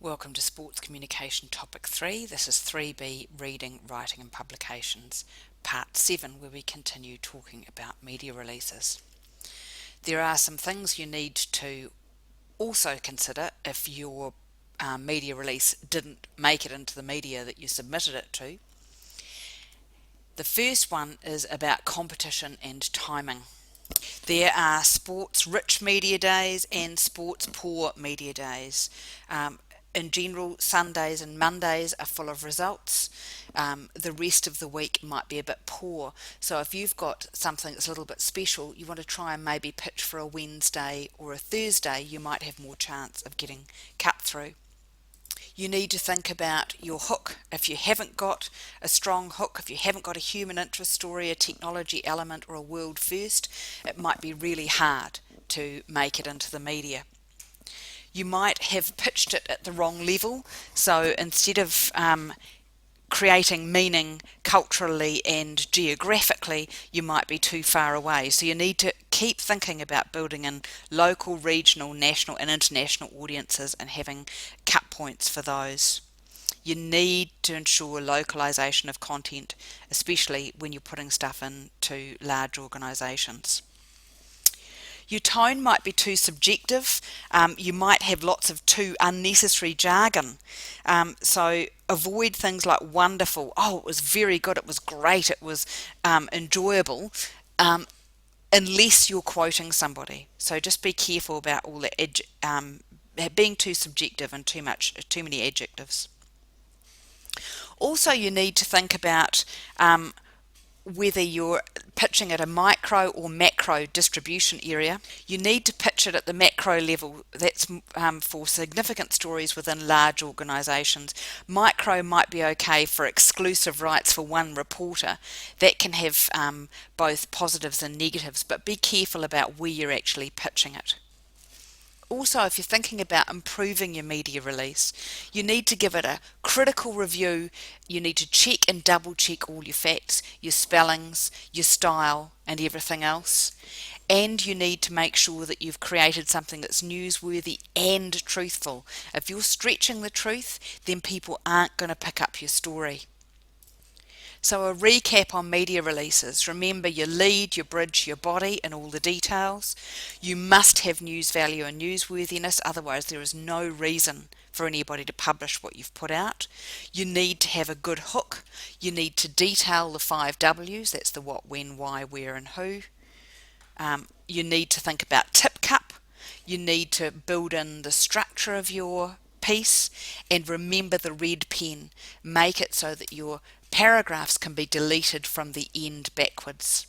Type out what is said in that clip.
Welcome to Sports Communication Topic 3. This is 3B Reading, Writing and Publications, Part 7, where we continue talking about media releases. There are some things you need to also consider if your media release didn't make it into the media that you submitted it to. The first one is about competition and timing. There are sports-rich media days and sports-poor media days. In general, Sundays and Mondays are full of results. The rest of the week might be a bit poor. So if you've got something that's a little bit special, you want to try and maybe pitch for a Wednesday or a Thursday, you might have more chance of getting cut through. You need to think about your hook. If you haven't got a strong hook, if you haven't got a human interest story, a technology element or a world first, it might be really hard to make it into the media. You might have pitched it at the wrong level, so instead of creating meaning culturally and geographically, you might be too far away. So you need to keep thinking about building in local, regional, national and international audiences and having cut points for those. You need to ensure localization of content, especially when you're putting stuff into large organizations. Your tone might be too subjective. You might have lots of too unnecessary jargon. So avoid things like wonderful, oh, it was very good, it was great, it was enjoyable, unless you're quoting somebody. So just be careful about all that being too subjective and too many adjectives. Also, you need to think about whether you're pitching at a micro or macro distribution area. You need to pitch it at the macro level. That's for significant stories within large organisations. Micro might be okay for exclusive rights for one reporter. That can have both positives and negatives, but be careful about where you're actually pitching it. Also, if you're thinking about improving your media release, you need to give it a critical review. You need to check and double check all your facts, your spellings, your style and everything else. And you need to make sure that you've created something that's newsworthy and truthful. If you're stretching the truth, then people aren't going to pick up your story. So a recap on media releases. Remember your lead, your bridge, your body and all the details. You must have news value and newsworthiness, otherwise there is no reason for anybody to publish what you've put out. You need to have a good hook. You need to detail the 5 W's, that's the what, when, why, where and who. You need to think about tip cup. You need to build in the structure of your piece and remember the red pen. Make it so that your paragraphs can be deleted from the end backwards.